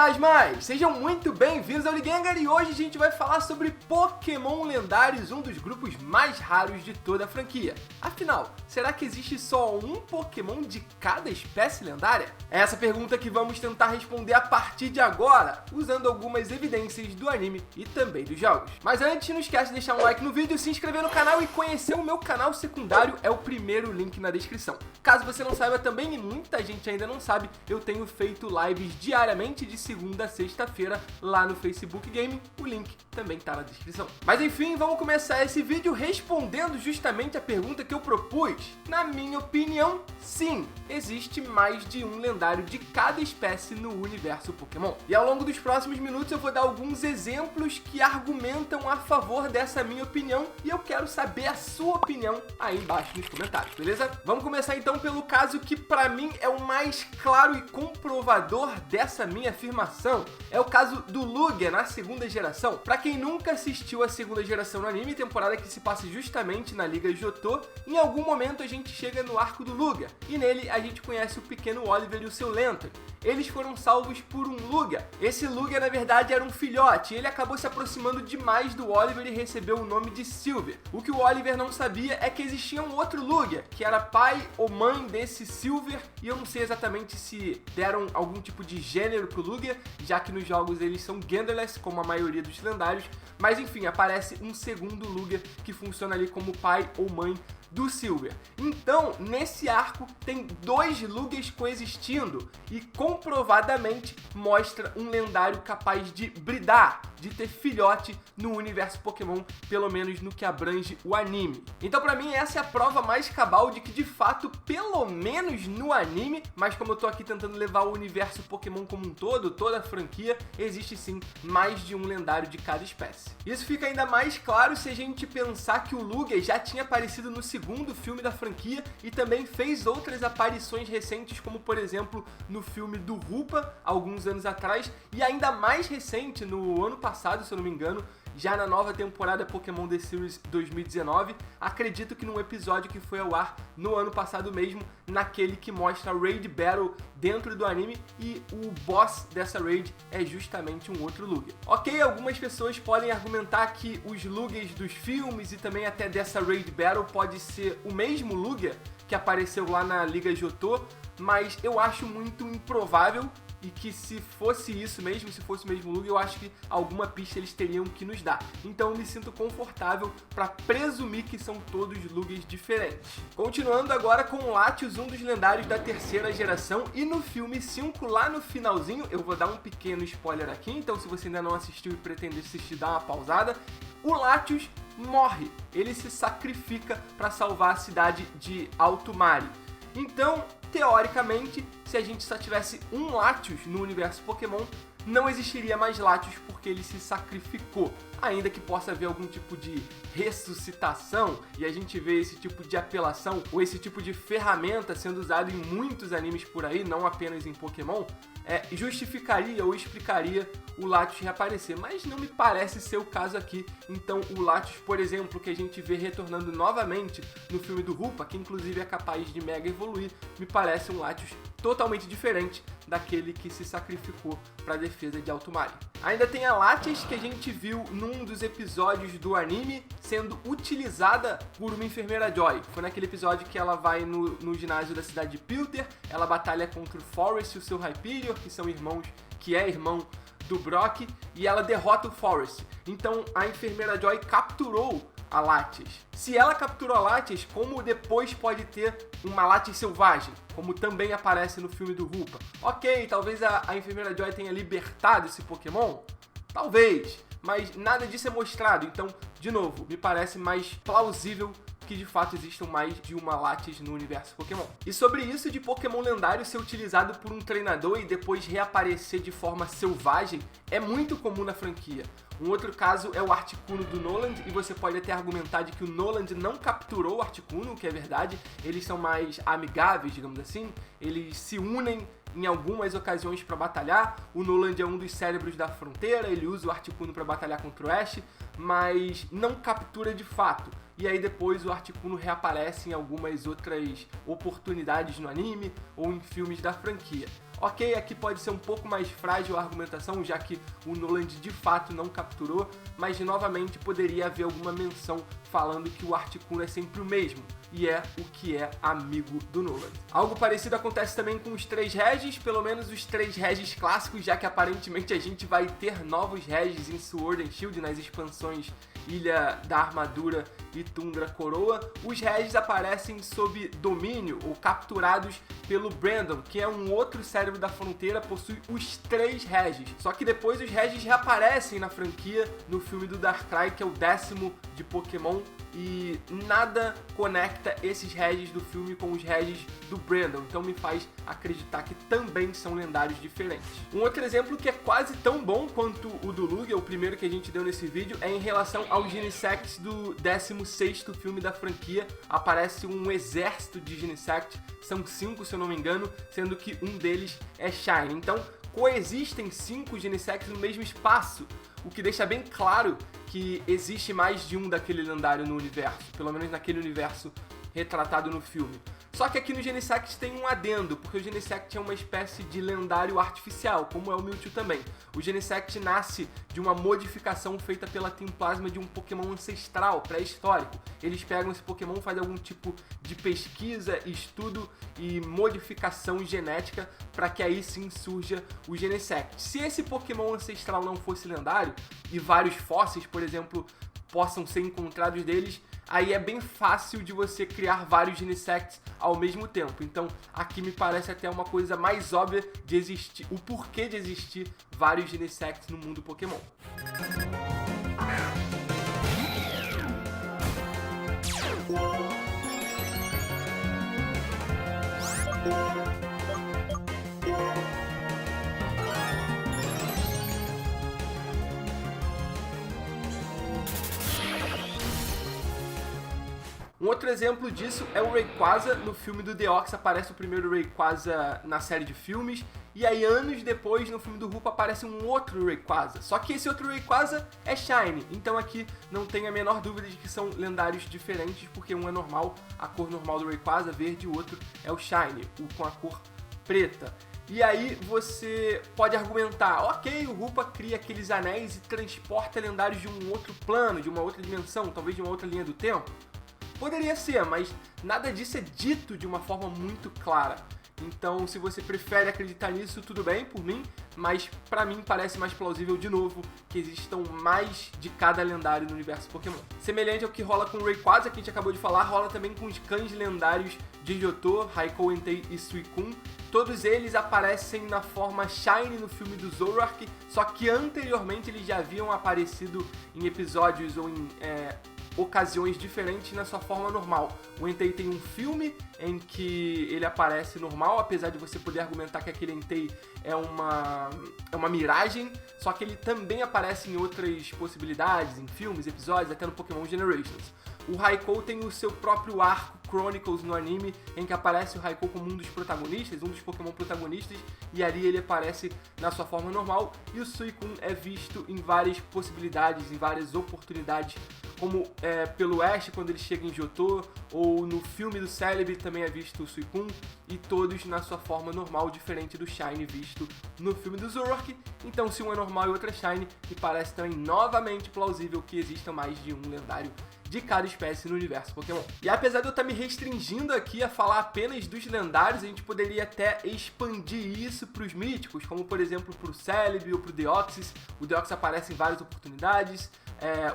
fantasmas! Sejam muito bem-vindos ao Ligengar e hoje a gente vai falar sobre Pokémon lendários, um dos grupos mais raros de toda a franquia. Afinal, será que existe só um Pokémon de cada espécie lendária? É essa pergunta que vamos tentar responder a partir de agora, usando algumas evidências do anime e também dos jogos. Mas antes, não esquece de deixar um like no vídeo, se inscrever no canal e conhecer o meu canal secundário, é o primeiro link na descrição. Caso você não saiba também, e muita gente ainda não sabe, eu tenho feito lives diariamente de segunda a sexta-feira lá no Facebook Gaming, o link também tá na descrição. Mas enfim, vamos começar esse vídeo respondendo justamente a pergunta que eu propus. Na minha opinião, sim, existe mais de um lendário de cada espécie no universo Pokémon. E ao longo dos próximos minutos eu vou dar alguns exemplos que argumentam a favor dessa minha opinião e eu quero saber a sua opinião aí embaixo nos comentários, beleza? Vamos começar então pelo caso que pra mim é o mais claro e comprovador dessa minha afirmação. É o caso do Lugia na segunda geração. Pra quem nunca assistiu a segunda geração no anime, temporada que se passa justamente na Liga Johto, em algum momento a gente chega no arco do Lugia, e nele a gente conhece o pequeno Oliver e o seu Lanturn. Eles foram salvos por um Lugia. Esse Lugia, na verdade, era um filhote, e ele acabou se aproximando demais do Oliver e recebeu o nome de Silver. O que o Oliver não sabia é que existia um outro Lugia, que era pai ou mãe desse Silver, e eu não sei exatamente se deram algum tipo de gênero pro Lugia, já que nos jogos eles são genderless, como a maioria dos lendários, mas enfim, aparece um segundo Lugia que funciona ali como pai ou mãe do Silver. Então, nesse arco, tem dois Lugias coexistindo e comprovadamente mostra um lendário capaz de bridar, de ter filhote no universo Pokémon, pelo menos no que abrange o anime. Então, pra mim, essa é a prova mais cabal de que, de fato, pelo menos no anime, mas como eu tô aqui tentando levar o universo Pokémon como um todo, toda a franquia, existe sim mais de um lendário de cada espécie. Isso fica ainda mais claro se a gente pensar que o Lugia já tinha aparecido no segundo filme da franquia e também fez outras aparições recentes, como por exemplo no filme do Hoopa, alguns anos atrás, e ainda mais recente, no ano passado, se eu não me engano, já na nova temporada Pokémon The Series 2019, acredito que num episódio que foi ao ar no ano passado mesmo, naquele que mostra a Raid Battle dentro do anime e o boss dessa Raid é justamente um outro Lugia. Ok, algumas pessoas podem argumentar que os Lugias dos filmes e também até dessa Raid Battle pode ser o mesmo Lugia que apareceu lá na Liga Johto, mas eu acho muito improvável e que se fosse isso mesmo, se fosse o mesmo Lugia, eu acho que alguma pista eles teriam que nos dar. Então eu me sinto confortável para presumir que são todos Lugias diferentes. Continuando agora com o Latios, um dos lendários da terceira geração, e no filme 5, lá no finalzinho, eu vou dar um pequeno spoiler aqui, então se você ainda não assistiu e pretende assistir, dá uma pausada. O Latios morre, ele se sacrifica para salvar a cidade de Alto Mare. Então, teoricamente, se a gente só tivesse um Latios no universo Pokémon, não existiria mais Latios porque ele se sacrificou. Ainda que possa haver algum tipo de ressuscitação, e a gente vê esse tipo de apelação ou esse tipo de ferramenta sendo usado em muitos animes por aí, não apenas em Pokémon, justificaria ou explicaria o Latios reaparecer, mas não me parece ser o caso aqui. Então o Latios, por exemplo, que a gente vê retornando novamente no filme do Hoopa, que inclusive é capaz de mega evoluir, me parece um Latios totalmente diferente daquele que se sacrificou para a defesa de Alto Mare. Ainda tem a Latias, que a gente viu num dos episódios do anime sendo utilizada por uma enfermeira Joy. Foi naquele episódio que ela vai no ginásio da cidade de Pilter, ela batalha contra o Forest e o seu Hyperior, que são irmãos, que é irmão do Brock, e ela derrota o Forest. Então a enfermeira Joy capturou a Latias. Se ela capturou a Latias, como depois pode ter uma Latias selvagem, como também aparece no filme do Hoopa? Ok, talvez a enfermeira Joy tenha libertado esse Pokémon? Talvez, mas nada disso é mostrado, então, de novo, me parece mais plausível que de fato existam mais de uma Latias no universo Pokémon. E sobre isso de Pokémon lendário ser utilizado por um treinador e depois reaparecer de forma selvagem, é muito comum na franquia. Um outro caso é o Articuno do Noland, e você pode até argumentar de que o Noland não capturou o Articuno, o que é verdade, eles são mais amigáveis, digamos assim, eles se unem em algumas ocasiões para batalhar. O Noland é um dos cérebros da fronteira, ele usa o Articuno para batalhar contra o Ash, mas não captura de fato. E aí depois o Articuno reaparece em algumas outras oportunidades no anime ou em filmes da franquia. Ok, aqui pode ser um pouco mais frágil a argumentação, já que o Nolan de fato não capturou, mas novamente poderia haver alguma menção falando que o Articuno é sempre o mesmo, e é o que é amigo do Nolan. Algo parecido acontece também com os 3 Regis, pelo menos os 3 Regis clássicos, já que aparentemente a gente vai ter novos Regis em Sword and Shield nas expansões Ilha da Armadura e Tundra Coroa. Os Regis aparecem sob domínio ou capturados pelo Brandon, que é um outro cérebro da fronteira, possui os 3 Regis. Só que depois os Regis reaparecem na franquia no filme do Darkrai, que é o 10º de Pokémon, e nada conecta esses Regis do filme com os Regis do Brandon, então me faz acreditar que também são lendários diferentes. Um outro exemplo que é quase tão bom quanto o do Lugia, o primeiro que a gente deu nesse vídeo, é em relação ao Genesect do 16º filme da franquia. Aparece um exército de Genesect, são 5 se eu não me engano, sendo que um deles é Shine. Então coexistem 5 Genesects no mesmo espaço, o que deixa bem claro que existe mais de um daquele lendário no universo, pelo menos naquele universo retratado no filme. Só que aqui no Genesect tem um adendo, porque o Genesect é uma espécie de lendário artificial, como é o Mewtwo também. O Genesect nasce de uma modificação feita pela Team Plasma de um Pokémon ancestral, pré-histórico. Eles pegam esse Pokémon, fazem algum tipo de pesquisa, estudo e modificação genética para que aí sim surja o Genesect. Se esse Pokémon ancestral não fosse lendário, e vários fósseis, por exemplo, possam ser encontrados deles, aí é bem fácil de você criar vários Genesects ao mesmo tempo. Então aqui me parece até uma coisa mais óbvia de existir, o porquê de existir vários Genesects no mundo Pokémon. Um outro exemplo disso é o Rayquaza. No filme do Deoxys aparece o primeiro Rayquaza na série de filmes, e aí anos depois no filme do Rupa aparece um outro Rayquaza, só que esse outro Rayquaza é Shiny, então aqui não tem a menor dúvida de que são lendários diferentes, porque um é normal, a cor normal do Rayquaza, verde, e o outro é o Shiny, o com a cor preta. E aí você pode argumentar, ok, o Rupa cria aqueles anéis e transporta lendários de um outro plano, de uma outra dimensão, talvez de uma outra linha do tempo. Poderia ser, mas nada disso é dito de uma forma muito clara. Então, se você prefere acreditar nisso, tudo bem por mim, mas pra mim parece mais plausível, de novo, que existam mais de cada lendário no universo Pokémon. Semelhante ao que rola com o Rayquaza, que a gente acabou de falar, rola também com os cães lendários de Johto, Raikou, Entei e Suicune. Todos eles aparecem na forma Shiny no filme do Zoroark, só que anteriormente eles já haviam aparecido em episódios ou em ocasiões diferentes na sua forma normal. O Entei tem um filme em que ele aparece normal, apesar de você poder argumentar que aquele Entei é uma miragem, só que ele também aparece em outras possibilidades, em filmes, episódios, até no Pokémon Generations. O Raikou tem o seu próprio arco Chronicles no anime, em que aparece o Raikou como um dos protagonistas, um dos Pokémon protagonistas, e ali ele aparece na sua forma normal, e o Suicune é visto em várias possibilidades, em várias oportunidades, como pelo Ash quando ele chega em Johto, ou no filme do Celebi também é visto o Suicune, e todos na sua forma normal, diferente do Shiny visto no filme do Zoroark. Então se um é normal e outro é Shiny, me parece também novamente plausível que existam mais de um lendário de cada espécie no universo Pokémon. E apesar de eu estar me restringindo aqui a falar apenas dos lendários, a gente poderia até expandir isso para os míticos, como por exemplo para o Celebi ou para o Deoxys. O Deoxys aparece em várias oportunidades.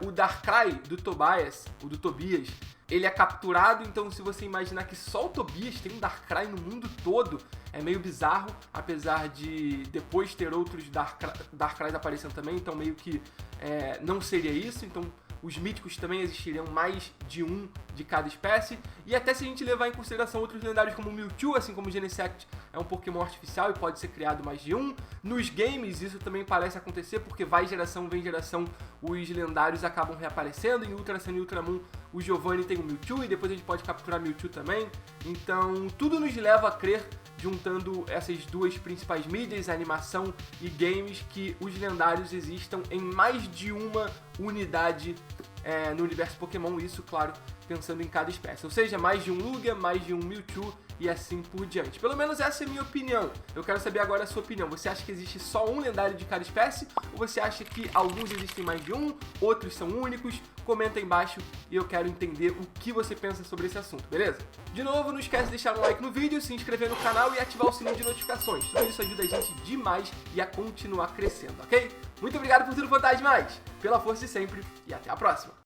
O Darkrai do Tobias, ele é capturado, então se você imaginar que só o Tobias tem um Darkrai no mundo todo, é meio bizarro, apesar de depois ter outros Darkrais aparecendo também, então meio que não seria isso, então os míticos também existiriam mais de um de cada espécie, e até se a gente levar em consideração outros lendários como o Mewtwo, assim como o Genesect é um Pokémon artificial e pode ser criado mais de um. Nos games isso também parece acontecer, porque vai geração, vem geração, os lendários acabam reaparecendo. Em Ultra Sun e Ultramon o Giovanni tem o Mewtwo e depois a gente pode capturar Mewtwo também. Então tudo nos leva a crer, juntando essas duas principais mídias, animação e games, que os lendários existam em mais de uma unidade no universo Pokémon, isso, claro, pensando em cada espécie. Ou seja, mais de um Lugia, mais de um Mewtwo e assim por diante. Pelo menos essa é a minha opinião. Eu quero saber agora a sua opinião. Você acha que existe só um lendário de cada espécie? Ou você acha que alguns existem mais de um, outros são únicos? Comenta aí embaixo e eu quero entender o que você pensa sobre esse assunto, beleza? De novo, não esquece de deixar um like no vídeo, se inscrever no canal e ativar o sininho de notificações. Tudo isso ajuda a gente demais e a continuar crescendo, ok? Muito obrigado por tudo, Fantasmas! Pela força de sempre e até a próxima!